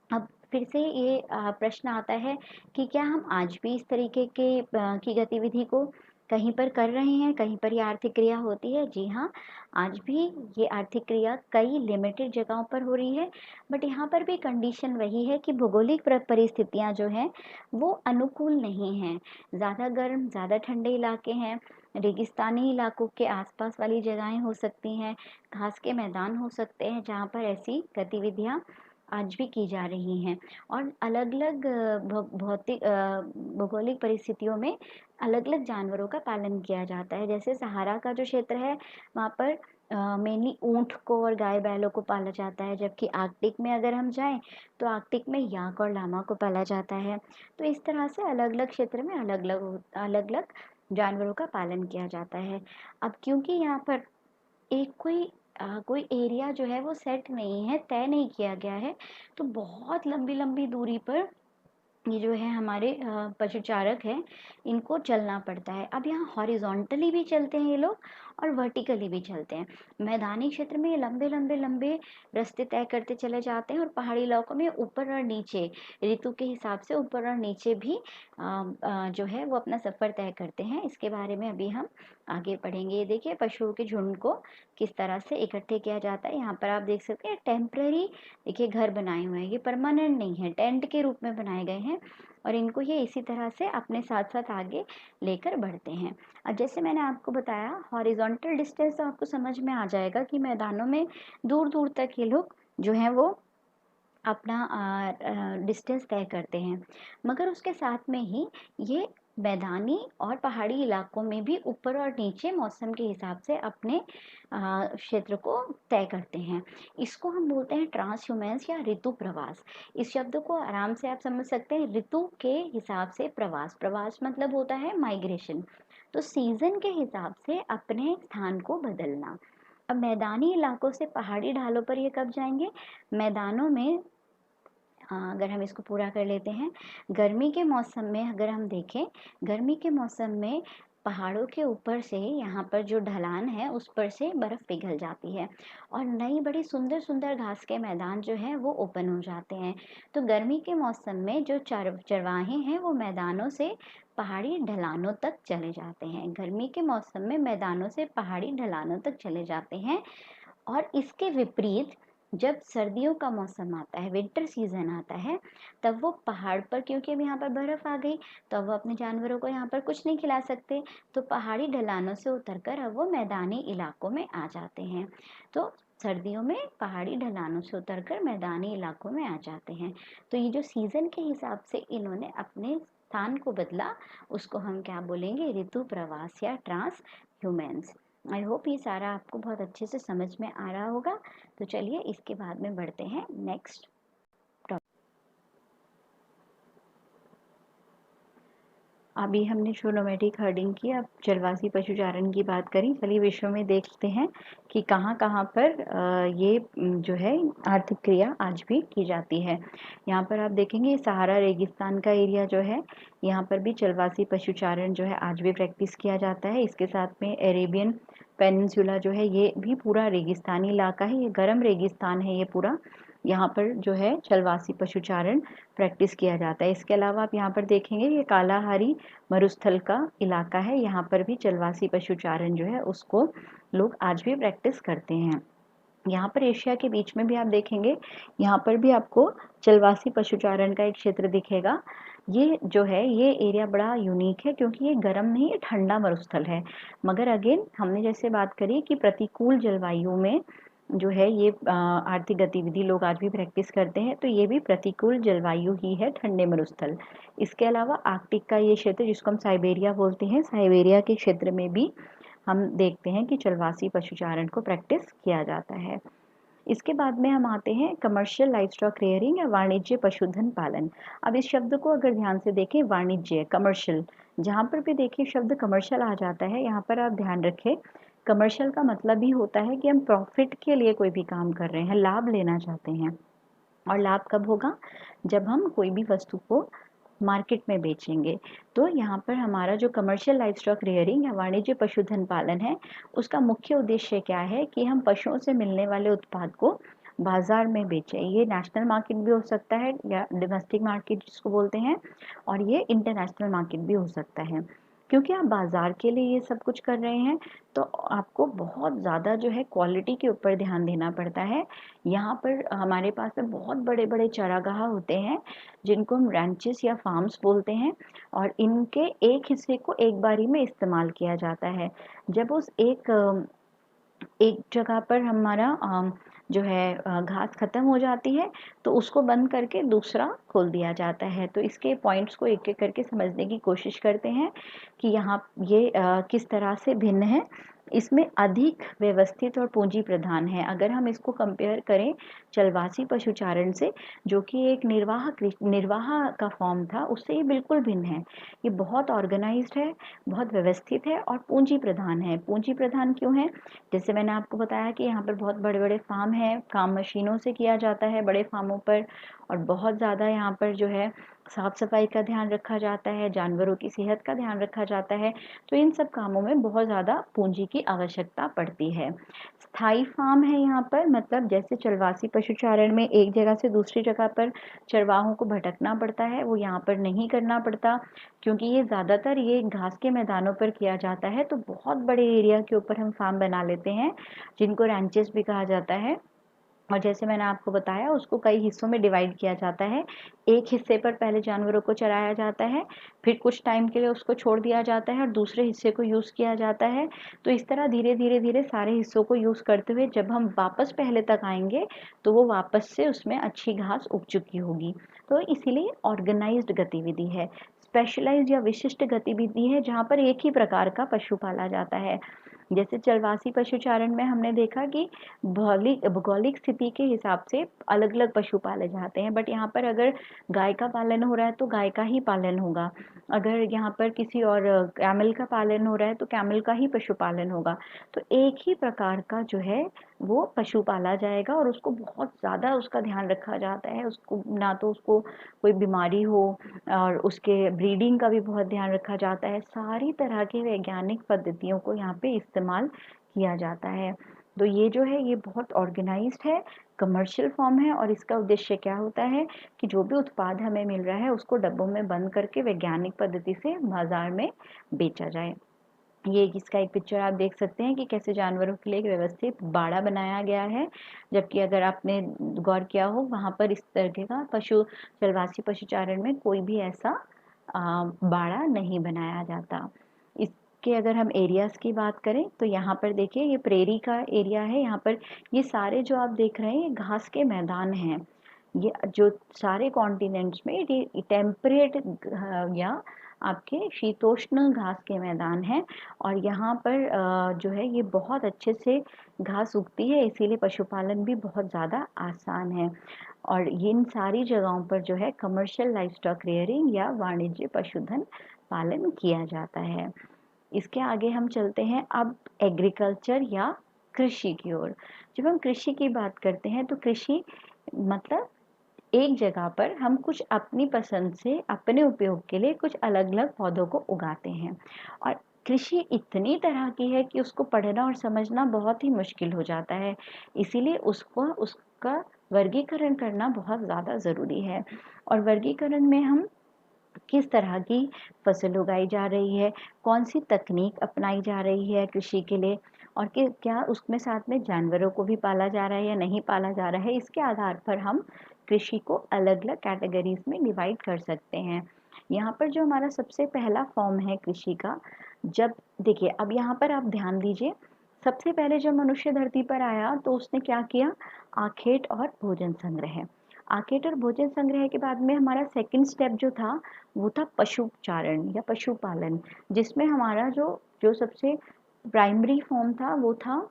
अब फिर से ये प्रश्न आता है कि क्या हम आज भी इस तरीके की गतिविधि को कहीं पर कर रहे हैं, कहीं पर ये आर्थिक क्रिया होती है? जी हाँ, आज भी ये आर्थिक क्रिया कई लिमिटेड जगहों पर हो रही है, बट यहाँ पर भी कंडीशन वही है कि भौगोलिक परिस्थितियाँ जो हैं वो अनुकूल नहीं हैं। ज़्यादा गर्म, ज़्यादा ठंडे इलाके हैं, रेगिस्तानी इलाकों के आसपास वाली जगहें हो सकती हैं, घास के मैदान हो सकते हैं जहाँ पर ऐसी गतिविधियाँ आज भी की जा रही हैं। और अलग-अलग भौतिक भौगोलिक परिस्थितियों में अलग-अलग जानवरों का पालन किया जाता है। जैसे सहारा का जो क्षेत्र है वहाँ पर मेनली ऊँट को और गाय बैलों को पाला जाता है, जबकि आर्कटिक में अगर हम जाएँ तो आर्कटिक में याक और लामा को पाला जाता है। तो इस तरह से अलग-अलग क्षेत्र में अलग-अलग जानवरों का पालन किया जाता है। अब क्योंकि यहाँ पर एक कोई एरिया जो है वो सेट नहीं है, तय नहीं किया गया है, तो बहुत लंबी-लंबी दूरी पर ये जो है हमारे पशुचारक हैं, इनको चलना पड़ता है। अब यहाँ हॉरिज़ॉन्टली भी चलते हैं ये लोग और वर्टिकली भी चलते हैं। मैदानी क्षेत्र में ये लंबे-लंबे रास्ते तय करते चले जाते हैं और पहाड़ी इलाकों में ऊपर और नीचे ऋतु के हिसाब से ऊपर और नीचे भी जो है वो अपना सफ़र तय करते हैं। इसके बारे में अभी हम आगे पढ़ेंगे। ये देखिए पशुओं के झुंड को किस तरह से इकट्ठे किया जाता है। यहाँ पर आप देख सकते हैं टेम्परेरी देखिए घर बनाए हुए हैं, ये परमानेंट नहीं है, टेंट के रूप में बनाए गए हैं और इनको ये इसी तरह से अपने साथ साथ आगे लेकर बढ़ते हैं। अब जैसे मैंने आपको बताया हॉरिजॉन्टल डिस्टेंस तो आपको समझ में आ जाएगा कि मैदानों में दूर दूर तक ये लोग जो हैं वो अपना डिस्टेंस तय करते हैं, मगर उसके साथ में ही ये मैदानी और पहाड़ी इलाकों में भी ऊपर और नीचे मौसम के हिसाब से अपने क्षेत्र को तय करते हैं। इसको हम बोलते हैं ट्रांसह्यूमेंस या ऋतु प्रवास। इस शब्द को आराम से आप समझ सकते हैं, ऋतु के हिसाब से प्रवास, प्रवास मतलब होता है माइग्रेशन। तो सीजन के हिसाब से अपने स्थान को बदलना। अब मैदानी इलाकों से पहाड़ी ढालों पर ये कब जाएंगे? मैदानों में अगर हम इसको पूरा कर लेते हैं, गर्मी के मौसम में अगर हम देखें, गर्मी के मौसम में पहाड़ों के ऊपर से यहाँ पर जो ढलान है उस पर से बर्फ़ पिघल जाती है और नई बड़ी सुंदर सुंदर घास के मैदान जो हैं वो ओपन हो जाते हैं। तो गर्मी के मौसम में जो चरवाहे हैं वो मैदानों से पहाड़ी ढलानों तक चले जाते हैं। गर्मी के मौसम में मैदानों से पहाड़ी ढलानों तक चले जाते हैं और इसके विपरीत जब सर्दियों का मौसम आता है, विंटर सीजन आता है, तब वो पहाड़ पर, क्योंकि अब यहाँ पर बर्फ आ गई तो अब वो अपने जानवरों को यहाँ पर कुछ नहीं खिला सकते, तो पहाड़ी ढलानों से उतरकर अब वो मैदानी इलाकों में आ जाते हैं। तो सर्दियों में पहाड़ी ढलानों से उतरकर मैदानी इलाकों में आ जाते हैं। तो ये जो सीजन के हिसाब से इन्होंने अपने स्थान को बदला, उसको हम क्या बोलेंगे? ऋतु प्रवास या ट्रांस ह्यूमेंस। आई होप ये सारा आपको बहुत अच्छे से समझ में आ रहा होगा। तो चलिए इसके बाद में बढ़ते हैं नेक्स्ट टॉपिक। अभी हमने जो नोमैडिक हर्डिंग की, अब जलवासी पशुचारण की बात करी। चलिए विश्व में देखते हैं कि कहाँ कहाँ पर ये जो है आर्थिक क्रिया आज भी की जाती है। यहाँ पर आप देखेंगे सहारा रेगिस्तान का एरिया जो है, यहाँ पर भी जलवासी पशुचारण जो है आज भी प्रैक्टिस किया जाता है। इसके साथ में अरेबियन पेनिनसुला जो है, ये भी पूरा रेगिस्तानी इलाका है, ये गर्म रेगिस्तान है ये पूरा। यहाँ पर जो है जलवासी पशुचारण प्रैक्टिस किया जाता है। इसके अलावा आप यहाँ पर देखेंगे ये कालाहारी मरुस्थल का इलाका है, यहाँ पर भी जलवासी पशुचारण जो है उसको लोग आज भी प्रैक्टिस करते हैं। यहाँ पर एशिया के बीच में भी आप देखेंगे, यहाँ पर भी आपको जलवासी पशुचारण का एक क्षेत्र दिखेगा। ये जो है ये एरिया बड़ा यूनिक है क्योंकि ये गर्म नहीं, ये ठंडा मरुस्थल है। मगर अगेन हमने जैसे बात करी कि प्रतिकूल जलवायु में जो है ये आर्थिक गतिविधि लोग आज भी प्रैक्टिस करते हैं, तो ये भी प्रतिकूल जलवायु ही है, ठंडे मरुस्थल। इसके अलावा आर्कटिक का ये क्षेत्र जिसको हम साइबेरिया बोलते हैं, साइबेरिया के क्षेत्र में भी हम देखते हैं कि जलवासी पशुचारण को प्रैक्टिस किया जाता है। इसके बाद में हम आते हैं कमर्शियल लाइवस्टॉक रेयरिंग या वाणिज्य पशुधन पालन। अब इस शब्द को अगर ध्यान से देखें, वाणिज्य, कमर्शियल, जहाँ पर भी देखिए शब्द कमर्शियल आ जाता है, यहाँ पर आप ध्यान रखें कमर्शियल का मतलब ही होता है कि हम प्रॉफिट के लिए कोई भी काम कर रहे हैं, लाभ लेना चाहते हैं। और लाभ कब होगा? जब हम कोई भी वस्तु को मार्केट में बेचेंगे। तो यहाँ पर हमारा जो कमर्शियल लाइवस्टॉक रेयरिंग या वाणिज्य पशुधन पालन है, उसका मुख्य उद्देश्य क्या है कि हम पशुओं से मिलने वाले उत्पाद को बाजार में बेचें। ये नेशनल मार्केट भी हो सकता है या डोमेस्टिक मार्केट जिसको बोलते हैं, और ये इंटरनेशनल मार्केट भी हो सकता है। क्योंकि आप बाजार के लिए ये सब कुछ कर रहे हैं, तो आपको बहुत ज़्यादा जो है क्वालिटी के ऊपर ध्यान देना पड़ता है। यहाँ पर हमारे पास में बहुत बड़े बड़े चारागाह होते हैं जिनको हम रैंचेस या फार्म्स बोलते हैं, और इनके एक हिस्से को एक बारी में इस्तेमाल किया जाता है। जब उस एक जगह पर हमारा जो है घास खत्म हो जाती है, तो उसको बंद करके दूसरा खोल दिया जाता है। तो इसके पॉइंट्स को एक एक करके समझने की कोशिश करते हैं कि यहाँ ये किस तरह से भिन्न है। इसमें अधिक व्यवस्थित और पूंजी प्रधान है। अगर हम इसको कंपेयर करें चलवासी पशुचारण से, जो कि एक निर्वाह का फॉर्म था, उससे ये बिल्कुल भिन्न है। ये बहुत ऑर्गेनाइज्ड है, बहुत व्यवस्थित है और पूंजी प्रधान है। पूंजी प्रधान क्यों है? जैसे मैंने आपको बताया कि यहाँ पर बहुत बड़े बड़े फार्म हैं, काम मशीनों से किया जाता है बड़े फार्मों पर, और बहुत ज़्यादा यहाँ पर जो है साफ सफाई का ध्यान रखा जाता है, जानवरों की सेहत का ध्यान रखा जाता है। तो इन सब कामों में बहुत ज़्यादा पूंजी की आवश्यकता पड़ती है। स्थायी फार्म है यहाँ पर, मतलब जैसे चलवासी पशुचारण में एक जगह से दूसरी जगह पर चरवाहों को भटकना पड़ता है, वो यहाँ पर नहीं करना पड़ता, क्योंकि ये ज़्यादातर ये घास के मैदानों पर किया जाता है। तो बहुत बड़े एरिया के ऊपर हम फार्म बना लेते हैं जिनको रैंचेस भी कहा जाता है। और जैसे मैंने आपको बताया उसको कई हिस्सों में डिवाइड किया जाता है। एक हिस्से पर पहले जानवरों को चराया जाता है, फिर कुछ टाइम के लिए उसको छोड़ दिया जाता है और दूसरे हिस्से को यूज़ किया जाता है। तो इस तरह धीरे धीरे धीरे सारे हिस्सों को यूज़ करते हुए जब हम वापस पहले तक आएंगे, तो वो वापस से उसमें अच्छी घास उग चुकी होगी। तो इसीलिए ऑर्गेनाइज्ड गतिविधि है, स्पेशलाइज्ड या विशिष्ट गतिविधि है, जहाँ पर एक ही प्रकार का पशु पाला जाता है। जैसे चलवासी पशुचारण में हमने देखा कि भौगोलिक स्थिति के हिसाब से अलग अलग पशु पाले जाते हैं, बट यहाँ पर अगर गाय का पालन हो रहा है तो गाय का ही पालन होगा, अगर यहाँ पर किसी और कैमल का पालन हो रहा है तो कैमल का ही पशुपालन होगा। तो एक ही प्रकार का जो है वो पशु पाला जाएगा और उसको बहुत ज़्यादा उसका ध्यान रखा जाता है, उसको ना तो उसको कोई बीमारी हो, और उसके ब्रीडिंग का भी बहुत ध्यान रखा जाता है। सारी तरह के वैज्ञानिक पद्धतियों को यहाँ पे इस्तेमाल किया जाता है। तो ये जो है ये बहुत ऑर्गेनाइज्ड है, कमर्शियल फॉर्म है, और इसका उद्देश्य क्या होता है कि जो भी उत्पाद हमें मिल रहा है उसको डब्बों में बंद करके वैज्ञानिक पद्धति से बाजार में बेचा जाए। ये इसका एक पिक्चर आप देख सकते हैं कि कैसे जानवरों के लिए एक व्यवस्थित बाड़ा बनाया गया है, जबकि अगर आपने गौर किया हो वहाँ पर इस तरह का चलवासी पशुचारण में कोई भी ऐसा बाड़ा नहीं बनाया जाता। इसके अगर हम एरियाज की बात करें तो यहाँ पर देखिए ये प्रेरी का एरिया है। यहाँ पर ये सारे जो आप देख रहे हैं ये घास के मैदान हैं। ये जो सारे कॉन्टिनेंट्स में ये टेम्परेट या आपके शीतोष्ण घास के मैदान हैं और यहाँ पर जो है ये बहुत अच्छे से घास उगती है, इसीलिए पशुपालन भी बहुत ज़्यादा आसान है। और इन सारी जगहों पर जो है कमर्शियल लाइवस्टॉक रेयरिंग या वाणिज्य पशुधन पालन किया जाता है। इसके आगे हम चलते हैं अब एग्रीकल्चर या कृषि की ओर। जब हम कृषि की बात करते हैं तो कृषि मतलब एक जगह पर हम कुछ अपनी पसंद से अपने उपयोग के लिए कुछ अलग अलग पौधों को उगाते हैं। और कृषि इतनी तरह की है कि उसको पढ़ना और समझना बहुत ही मुश्किल हो जाता है, इसीलिए उसका वर्गीकरण करना बहुत ज़्यादा ज़रूरी है। और वर्गीकरण में हम किस तरह की फसल उगाई जा रही है, कौन सी तकनीक अपनाई जा रही है कृषि के लिए, और कि क्या उसमें साथ में जानवरों को भी पाला जा रहा है या नहीं पाला जा रहा है, इसके आधार पर हम कृषि को अलग अलग कैटेगरीज में डिवाइड कर सकते हैं। यहाँ पर जो हमारा सबसे पहला फॉर्म है कृषि का, जब देखिए अब यहाँ पर आप ध्यान दीजिए, सबसे पहले जब मनुष्य धरती पर आया तो उसने क्या किया, आखेट और भोजन संग्रह। आखेट और भोजन संग्रह के बाद में हमारा सेकंड स्टेप जो था वो था पशुचारण या पशुपालन, जिसमें हमारा जो जो सबसे प्राइमरी फॉर्म था वो था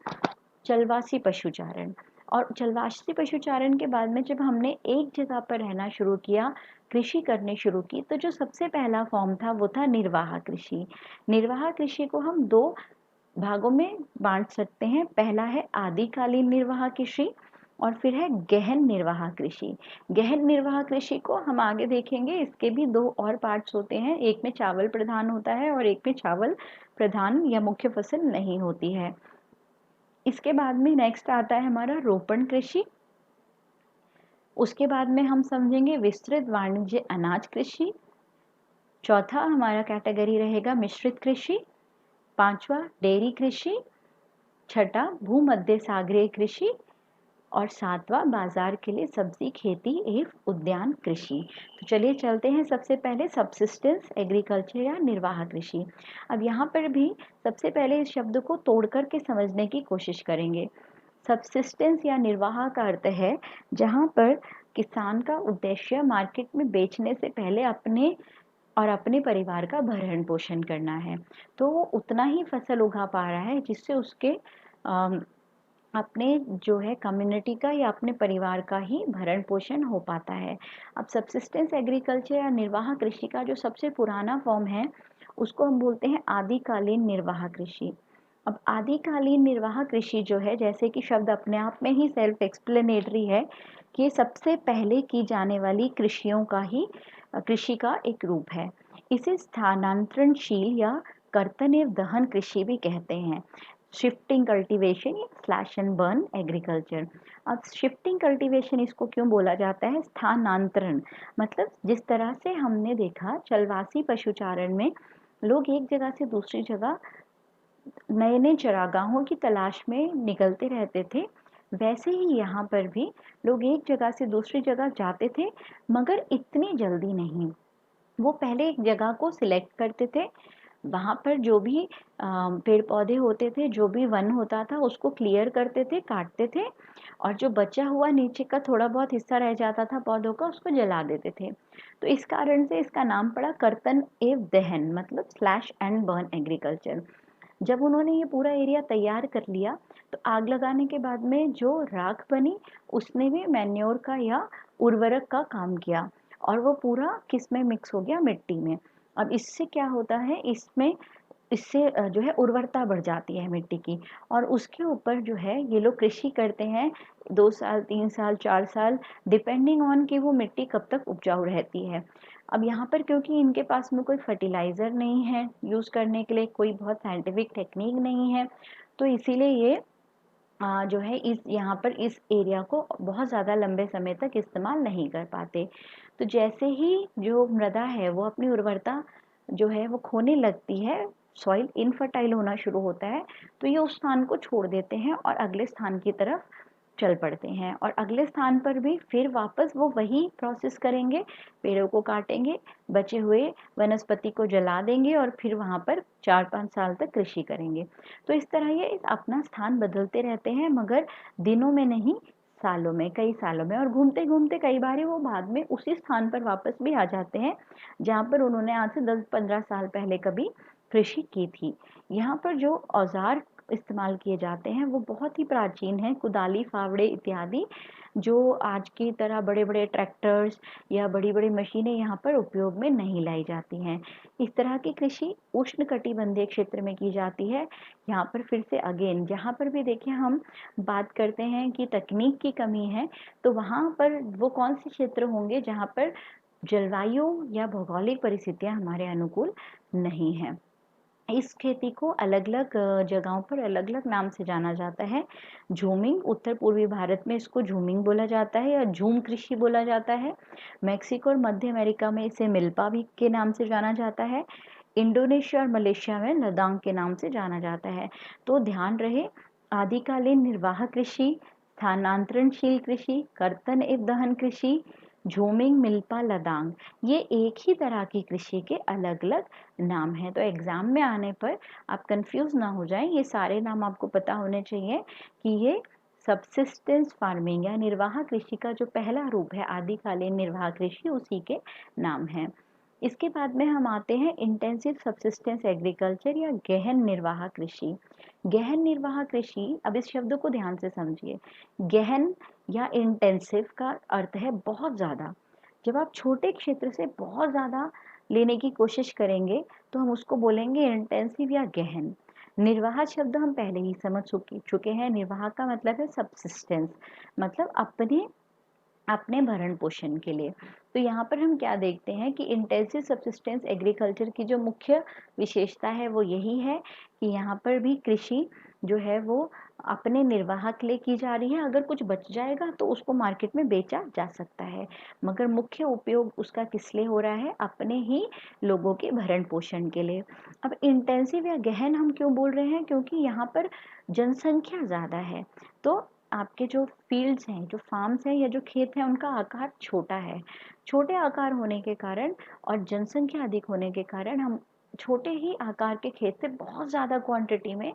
चलवासी पशुचारण। और चलवासी पशुचारण के बाद में जब हमने एक जगह पर रहना शुरू किया, कृषि करनी शुरू की, तो जो सबसे पहला फॉर्म था वो था निर्वाह कृषि। निर्वाह कृषि को हम दो भागों में बांट सकते हैं। पहला है आदिकालीन निर्वाह कृषि और फिर है गहन निर्वाह कृषि। गहन निर्वाह कृषि को हम आगे देखेंगे, इसके भी दो और पार्ट्स होते हैं, एक में चावल प्रधान होता है और एक में चावल प्रधान या मुख्य फसल नहीं होती है। इसके बाद में नेक्स्ट आता है हमारा रोपण कृषि। उसके बाद में हम समझेंगे विस्तृत वाणिज्य अनाज कृषि। चौथा हमारा कैटेगरी रहेगा मिश्रित कृषि। पांचवा डेयरी कृषि। छठा भूमध्य सागरीय कृषि और सातवां बाजार के लिए सब्जी खेती एवं उद्यान कृषि। तो चलिए चलते हैं सबसे पहले सबसिस्टेंस एग्रीकल्चर या निर्वाह कृषि। अब यहाँ पर भी सबसे पहले इस शब्द को तोड़ करके समझने की कोशिश करेंगे। सबसिस्टेंस या निर्वाह का अर्थ है जहाँ पर किसान का उद्देश्य मार्केट में बेचने से पहले अपने और अपने परिवार का भरण पोषण करना है, तो वो उतना ही फसल उगा पा रहा है जिससे उसके अपने जो है कम्युनिटी का या अपने परिवार का ही भरण पोषण हो पाता है। अब सबसिस्टेंस एग्रीकल्चर या निर्वाह कृषि का जो सबसे पुराना फॉर्म है उसको हम बोलते हैं आदिकालीन निर्वाह कृषि। अब आदिकालीन निर्वाह कृषि जो है, जैसे कि शब्द अपने आप में ही सेल्फ एक्सप्लेनेटरी है कि सबसे पहले की जाने वाली कृषियों का ही कृषि का एक रूप है। इसे स्थानांतरणशील या कर्तन एवं दहन कृषि भी कहते हैं। शिफ्टिंग कल्टीवेशन या स्लैश एंड बर्न एग्रीकल्चर। अब शिफ्टिंग कल्टीवेशन इसको क्यों बोला जाता है, स्थानांतरण मतलब जिस तरह से हमने देखा चलवासी पशुचारण में लोग एक जगह से दूसरी जगह नए नए चरागाहों की तलाश में निकलते रहते थे, वैसे ही यहाँ पर भी लोग एक जगह से दूसरी जगह जाते थे, मगर इतनी जल्दी नहीं। वो पहले एक जगह को सिलेक्ट करते थे, वहाँ पर जो भी पेड़ पौधे होते थे, जो भी वन होता था उसको क्लियर करते थे, काटते थे, और जो बचा हुआ नीचे का थोड़ा बहुत हिस्सा रह जाता था पौधों का उसको जला देते थे। तो इस कारण से इसका नाम पड़ा कर्तन एवं दहन मतलब स्लैश एंड बर्न एग्रीकल्चर। जब उन्होंने ये पूरा एरिया तैयार कर लिया तो आग लगाने के बाद में जो राख बनी उसने भी मैन्योर का या उर्वरक का काम किया और वो पूरा किस में मिक्स हो गया, मिट्टी में। अब इससे क्या होता है, इससे जो है उर्वरता बढ़ जाती है मिट्टी की, और उसके ऊपर जो है ये लोग कृषि करते हैं 2 साल 3 साल 4 साल डिपेंडिंग ऑन कि वो मिट्टी कब तक उपजाऊ रहती है। अब यहाँ पर क्योंकि इनके पास में कोई फर्टिलाइज़र नहीं है यूज़ करने के लिए, कोई बहुत साइंटिफिक टेक्निक नहीं है, तो इसीलिए ये जो है इस यहाँ पर इस एरिया को बहुत ज़्यादा लंबे समय तक इस्तेमाल नहीं कर पाते। तो जैसे ही जो मृदा है वो अपनी उर्वरता जो है वो खोने लगती है, सॉइल इनफर्टाइल होना शुरू होता है, तो ये उस स्थान को छोड़ देते हैं और अगले स्थान की तरफ चल पड़ते हैं, और अगले स्थान पर भी फिर वापस वो वही प्रोसेस करेंगे, पेड़ों को काटेंगे, बचे हुए वनस्पति को जला देंगे और फिर वहाँ पर 4-5 साल तक कृषि करेंगे। तो इस तरह ये अपना स्थान बदलते रहते हैं, मगर दिनों में नहीं, सालों में, कई सालों में, और घूमते घूमते कई बार वो बाद में उसी स्थान पर वापस भी आ जाते हैं जहाँ पर उन्होंने आज से 10-15 साल पहले कभी कृषि की थी। यहाँ पर जो औजार इस्तेमाल किए जाते हैं वो बहुत ही प्राचीन हैं, कुदाली, फावड़े इत्यादि, जो आज की तरह बड़े बड़े ट्रैक्टर्स या बड़ी बड़ी मशीनें यहाँ पर उपयोग में नहीं लाई जाती हैं। इस तरह की कृषि उष्णकटिबंधीय क्षेत्र में की जाती है। यहाँ पर फिर से अगेन जहाँ पर भी देखिए हम बात करते हैं कि तकनीक की कमी है, तो वहाँ पर वो कौन से क्षेत्र होंगे जहाँ पर जलवायु या भौगोलिक परिस्थितियाँ हमारे अनुकूल नहीं हैं। इस खेती को अलग-अलग जगहों पर अलग-अलग नाम से जाना जाता है। झूमिंग, उत्तर पूर्वी भारत में इसको झूमिंग बोला जाता है या झूम कृषि बोला जाता है। मेक्सिको और मध्य अमेरिका में इसे मिल्पा भी के नाम से जाना जाता है। इंडोनेशिया और मलेशिया में लदांग के नाम से जाना जाता है। तो ध्यान रहे, आदिकालीन निर्वाह कृषि, स्थानांतरणशील कृषि, कर्तन एवं दहन कृषि, झूमिंग, मिल्पा, लदांग, ये एक ही तरह की कृषि के अलग-अलग नाम हैं। तो एग्जाम में आने पर आप कंफ्यूज ना हो जाएं, ये सारे नाम आपको पता होने चाहिए कि ये सबसिस्टेंस फार्मिंग या निर्वाह कृषि का जो पहला रूप है, आदिकालीन निर्वाह कृषि, उसी के नाम हैं। इसके बाद में हम आते हैं इंटेंसिव सबसिस्टेंस एग्रीकल्चर या गहन निर्वाह कृषि। गहन निर्वाह कृषि, अब इस शब्द को ध्यान से समझिए। गहन या इंटेंसिव का अर्थ है बहुत ज़्यादा। जब आप छोटे क्षेत्र से बहुत ज़्यादा लेने की कोशिश करेंगे तो हम उसको बोलेंगे इंटेंसिव या गहन। निर्वाह शब्द हम पहले ही समझ चुके हैं। निर्वाह का मतलब है सबसिस्टेंस, मतलब अपने भरण पोषण के लिए। तो यहाँ पर हम क्या देखते हैं कि इंटेंसिव सबसिस्टेंस एग्रीकल्चर की जो मुख्य विशेषता है वो यही है कि यहाँ पर भी कृषि जो है वो अपने निर्वाह के लिए की जा रही है। अगर कुछ बच जाएगा तो उसको मार्केट में बेचा जा सकता है, मगर मुख्य उपयोग उसका किस लिए हो रहा है? अपने ही लोगों के भरण पोषण के लिए। अब इंटेंसिव या गहन हम क्यों बोल रहे हैं? क्योंकि यहाँ पर जनसंख्या ज़्यादा है, तो आपके जो फील्ड्स हैं, जो फार्म्स हैं या जो खेत हैं, उनका आकार छोटा है। छोटे आकार होने के कारण और जनसंख्या अधिक होने के कारण हम छोटे ही आकार के खेत से बहुत ज़्यादा क्वांटिटी में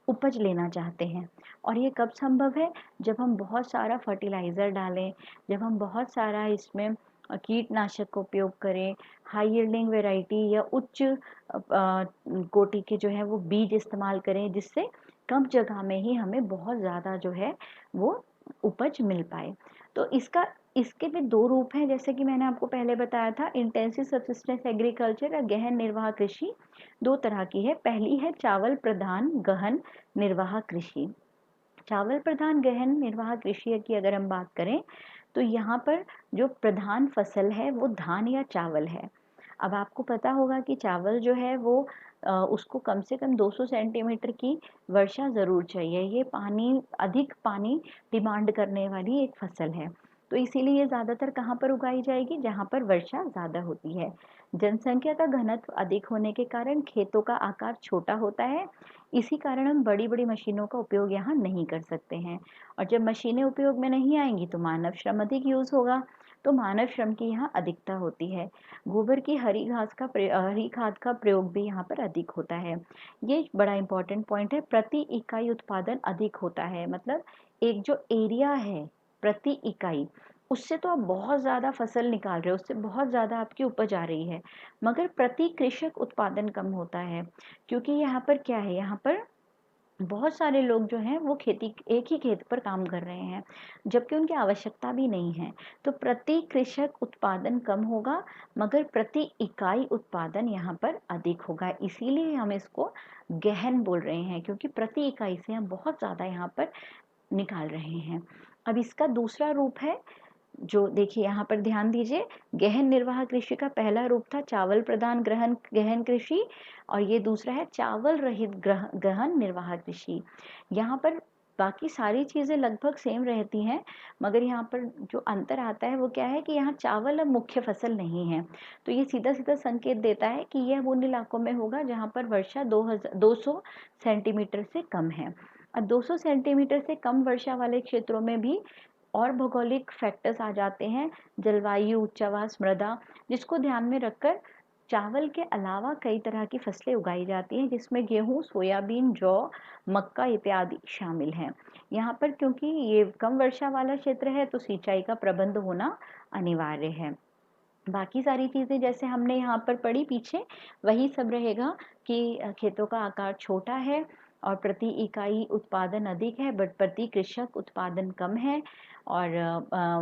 उपज लेना चाहते हैं। और ये कब संभव है? जब हम बहुत सारा फर्टिलाइज़र डालें, जब हम बहुत सारा इसमें कीटनाशक का उपयोग करें, हाई यील्डिंग वैरायटी या उच्च कोटि के जो है वो बीज इस्तेमाल करें, जिससे कम जगह में ही हमें बहुत ज़्यादा जो है वो उपज मिल पाए। तो इसके भी दो रूप हैं, जैसे कि मैंने आपको पहले बताया था। इंटेंसिव सबसिस्टेंस एग्रीकल्चर या गहन निर्वाह कृषि दो तरह की है। पहली है चावल प्रधान गहन निर्वाह कृषि। चावल प्रधान गहन निर्वाह कृषि की अगर हम बात करें तो यहाँ पर जो प्रधान फसल है वो धान या चावल है। अब आपको पता होगा कि चावल जो है वो उसको कम से कम 200 सेंटीमीटर की वर्षा ज़रूर चाहिए। ये अधिक पानी डिमांड करने वाली एक फसल है, तो इसीलिए ये ज़्यादातर कहाँ पर उगाई जाएगी? जहाँ पर वर्षा ज़्यादा होती है। जनसंख्या का घनत्व अधिक होने के कारण खेतों का आकार छोटा होता है। इसी कारण हम बड़ी बड़ी मशीनों का उपयोग यहाँ नहीं कर सकते हैं, और जब मशीनें उपयोग में नहीं आएंगी तो मानव श्रम अधिक यूज़ होगा, तो मानव श्रम की यहाँ अधिकता होती है। गोबर की हरी खाद का प्रयोग भी यहाँ पर अधिक होता है। ये बड़ा इंपॉर्टेंट पॉइंट है। प्रति इकाई उत्पादन अधिक होता है, मतलब एक जो एरिया है प्रति इकाई, उससे तो आप बहुत ज़्यादा फसल निकाल रहे हो, उससे बहुत ज़्यादा आपकी उपज आ रही है, मगर प्रति कृषक उत्पादन कम होता है। क्योंकि यहाँ पर क्या है, यहाँ पर बहुत सारे लोग जो हैं वो एक ही खेत पर काम कर रहे हैं, जबकि उनकी आवश्यकता भी नहीं है। तो प्रति कृषक उत्पादन कम होगा, मगर प्रति इकाई उत्पादन यहाँ पर अधिक होगा। इसीलिए हम इसको गहन बोल रहे हैं, क्योंकि प्रति इकाई से हम बहुत ज़्यादा यहाँ पर निकाल रहे हैं। अब इसका दूसरा रूप है, जो देखिए यहाँ पर ध्यान दीजिए। गहन निर्वाह कृषि का पहला रूप था चावल प्रधान गहन कृषि, और ये दूसरा है चावल रहित गहन निर्वाह कृषि। यहाँ पर बाकी सारी चीज़ें लगभग सेम रहती हैं, मगर यहाँ पर जो अंतर आता है वो क्या है कि यहाँ चावल अब मुख्य फसल नहीं है। तो ये सीधा सीधा संकेत देता है कि यह उन इलाकों में होगा जहाँ पर वर्षा 200 सेंटीमीटर से कम है। और 200 सेंटीमीटर से कम वर्षा वाले क्षेत्रों में भी और भौगोलिक फैक्टर्स आ जाते हैं, जलवायु, उच्चावास, मृदा, जिसको ध्यान में रखकर चावल के अलावा कई तरह की फसलें उगाई जाती हैं, जिसमें गेहूँ, सोयाबीन, जौ, मक्का इत्यादि शामिल हैं। यहाँ पर क्योंकि ये कम वर्षा वाला क्षेत्र है, तो सिंचाई का प्रबंध होना अनिवार्य है। बाकी सारी चीज़ें जैसे हमने यहाँ पर पढ़ी पीछे, वही सब रहेगा कि खेतों का आकार छोटा है और प्रति इकाई उत्पादन अधिक है, बट प्रति कृषक उत्पादन कम है। और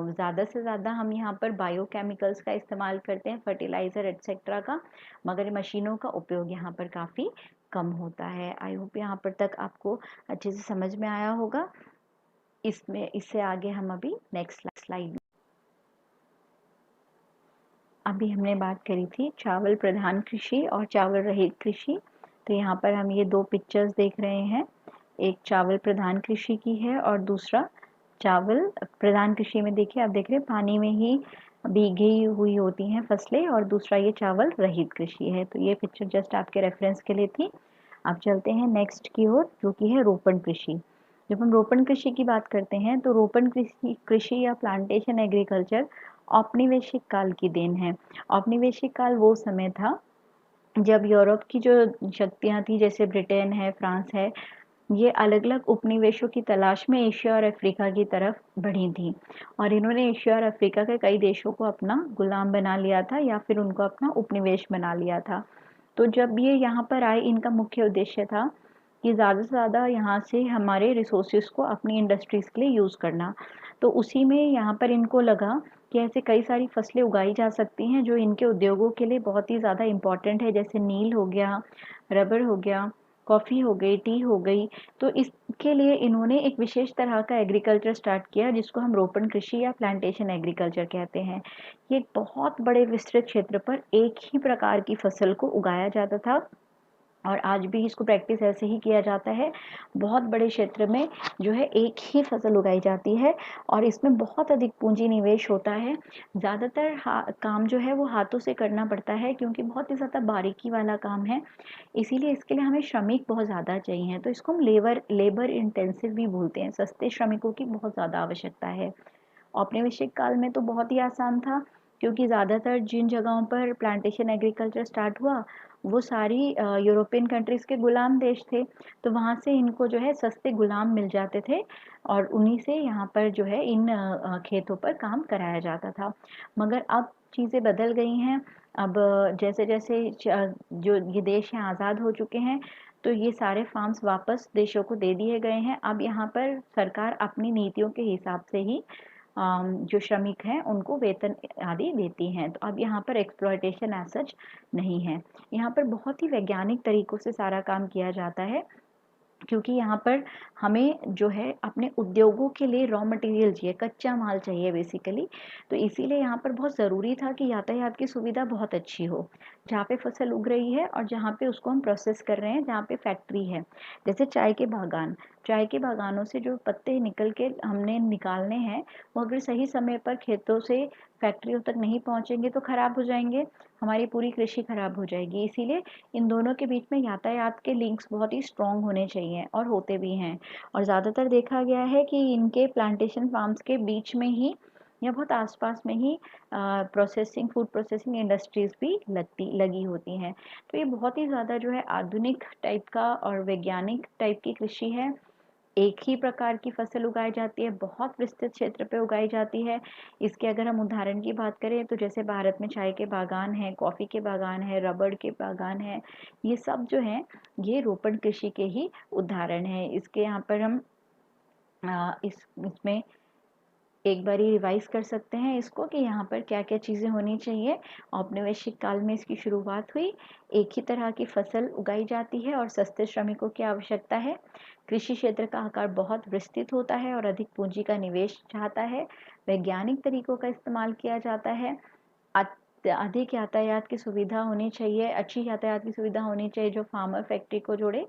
ज़्यादा से ज़्यादा हम यहाँ पर बायोकेमिकल्स का इस्तेमाल करते हैं, फर्टिलाइज़र एटसेट्रा का, मगर मशीनों का उपयोग यहाँ पर काफ़ी कम होता है। आई होप यहाँ पर तक आपको अच्छे से समझ में आया होगा। इससे आगे हम अभी नेक्स्ट स्लाइड। अभी हमने बात करी थी चावल प्रधान कृषि और चावल रहित कृषि। तो यहाँ पर हम ये दो पिक्चर्स देख रहे हैं, एक चावल प्रधान कृषि की है और दूसरा चावल प्रधान कृषि में देखिए आप देख रहे हैं पानी में ही भीगी हुई होती हैं फसलें, और दूसरा ये चावल रहित कृषि है। तो ये पिक्चर जस्ट आपके रेफरेंस के लिए थी। अब चलते हैं नेक्स्ट की ओर, जो कि है रोपण कृषि। जब हम रोपण कृषि की बात करते हैं तो रोपण कृषि या प्लांटेशन एग्रीकल्चर औपनिवेशिक काल की देन है। औपनिवेशिक काल वो समय था जब यूरोप की जो शक्तियाँ थी, जैसे ब्रिटेन है, फ्रांस है, ये अलग अलग उपनिवेशों की तलाश में एशिया और अफ्रीका की तरफ बढ़ी थी, और इन्होंने एशिया और अफ्रीका के कई देशों को अपना गुलाम बना लिया था या फिर उनको अपना उपनिवेश बना लिया था। तो जब ये यहाँ पर आए, इनका मुख्य उद्देश्य था कि ज़्यादा से ज़्यादा यहाँ से हमारे रिसोर्सेज को अपनी इंडस्ट्रीज़ के लिए यूज़ करना। तो उसी में यहाँ पर इनको लगा कि ऐसे कई सारी फसलें उगाई जा सकती हैं जो इनके उद्योगों के लिए बहुत ही ज़्यादा इम्पॉर्टेंट है, जैसे नील हो गया, रबर हो गया, कॉफ़ी हो गई, टी हो गई। तो इसके लिए इन्होंने एक विशेष तरह का एग्रीकल्चर स्टार्ट किया, जिसको हम रोपण कृषि या प्लांटेशन एग्रीकल्चर कहते हैं। ये एक बहुत बड़े विस्तृत क्षेत्र पर एक ही प्रकार की फसल को उगाया जाता था, और आज भी इसको प्रैक्टिस ऐसे ही किया जाता है। बहुत बड़े क्षेत्र में जो है एक ही फसल उगाई जाती है, और इसमें बहुत अधिक पूंजी निवेश होता है। ज़्यादातर काम जो है वो हाथों से करना पड़ता है, क्योंकि बहुत ही ज़्यादा बारीकी वाला काम है, इसीलिए इसके लिए हमें श्रमिक बहुत ज़्यादा चाहिए। तो इसको हम लेबर इंटेंसिव भी बोलते हैं। सस्ते श्रमिकों की बहुत ज़्यादा आवश्यकता है। औपनिवेशिक काल में तो बहुत ही आसान था, क्योंकि ज़्यादातर जिन जगहों पर प्लांटेशन एग्रीकल्चर स्टार्ट हुआ वो सारी यूरोपियन कंट्रीज़ के गुलाम देश थे। तो वहाँ से इनको जो है सस्ते गुलाम मिल जाते थे, और उन्हीं से यहाँ पर जो है इन खेतों पर काम कराया जाता था। मगर अब चीज़ें बदल गई हैं। अब जैसे जैसे जो ये देश हैं आज़ाद हो चुके हैं, तो ये सारे फार्म्स वापस देशों को दे दिए गए हैं। अब यहाँ पर सरकार अपनी नीतियों के हिसाब से ही जो श्रमिक हैं उनको वेतन आदि देती हैं। तो अब यहाँ पर एक्सप्लॉयटेशन एज सच नहीं है। यहाँ पर बहुत ही वैज्ञानिक तरीकों से सारा काम किया जाता है, क्योंकि यहाँ पर हमें जो है अपने उद्योगों के लिए रॉ मटेरियल चाहिए, कच्चा माल चाहिए बेसिकली। तो इसीलिए यहाँ पर बहुत ज़रूरी था कि यातायात की सुविधा बहुत अच्छी हो, जहाँ पे फसल उग रही है और जहाँ पे उसको हम प्रोसेस कर रहे हैं, जहाँ पे फैक्ट्री है। जैसे चाय के बागानों से जो पत्ते निकल के हमने निकालने हैं, वो अगर सही समय पर खेतों से फैक्ट्रियों तक नहीं पहुँचेंगे तो ख़राब हो जाएंगे, हमारी पूरी कृषि खराब हो जाएगी। इसीलिए इन दोनों के बीच में यातायात के लिंक्स बहुत ही स्ट्रॉन्ग होने चाहिए, और होते भी हैं। और ज़्यादातर देखा गया है कि इनके प्लांटेशन फार्म्स के बीच में ही या बहुत आसपास में ही फूड प्रोसेसिंग इंडस्ट्रीज़ भी लगी होती हैं। तो ये बहुत ही ज़्यादा जो है आधुनिक टाइप का और वैज्ञानिक टाइप की कृषि है। एक ही प्रकार की फसल उगाई जाती है, बहुत विस्तृत क्षेत्र पे उगाई जाती है। इसके अगर हम उदाहरण की बात करें तो जैसे भारत में चाय के बागान हैं, कॉफ़ी के बागान हैं, रबड़ के बागान हैं, ये सब जो हैं ये रोपण कृषि के ही उदाहरण हैं। इसके यहाँ पर हम इसमें एक बारी रिवाइज कर सकते हैं इसको कि यहाँ पर क्या क्या चीज़ें होनी चाहिए। औपनिवेशिक काल में इसकी शुरुआत हुई, एक ही तरह की फसल उगाई जाती है और सस्ते श्रमिकों की आवश्यकता है। कृषि क्षेत्र का आकार बहुत विस्तृत होता है और अधिक पूंजी का निवेश चाहता है। वैज्ञानिक तरीकों का इस्तेमाल किया जाता है। अधिक यातायात की सुविधा होनी चाहिए, अच्छी यातायात की सुविधा होनी चाहिए जो फार्मर फैक्ट्री को जोड़े।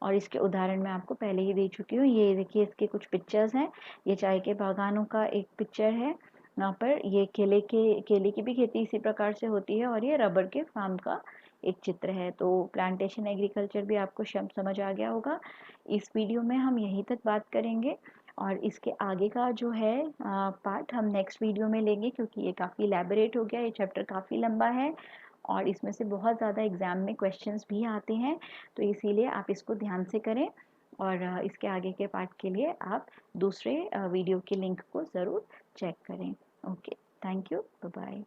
और इसके उदाहरण मैं आपको पहले ही दे चुकी हूँ। ये देखिए इसके कुछ पिक्चर्स हैं। ये चाय के बागानों का एक पिक्चर है, यहाँ पर ये केले की भी खेती इसी प्रकार से होती है, और ये रबर के फार्म का एक चित्र है। तो प्लांटेशन एग्रीकल्चर भी आपको समझ आ गया होगा। इस वीडियो में हम यहीं तक बात करेंगे, और इसके आगे का जो है पार्ट हम नेक्स्ट वीडियो में लेंगे, क्योंकि ये काफ़ी इलैबोरेट हो गया, ये चैप्टर काफ़ी लंबा है और इसमें से बहुत ज़्यादा एग्ज़ाम में क्वेश्चंस भी आते हैं, तो इसीलिए आप इसको ध्यान से करें। और इसके आगे के पार्ट के लिए आप दूसरे वीडियो की लिंक को ज़रूर चेक करें। Okay, thank you, bye bye.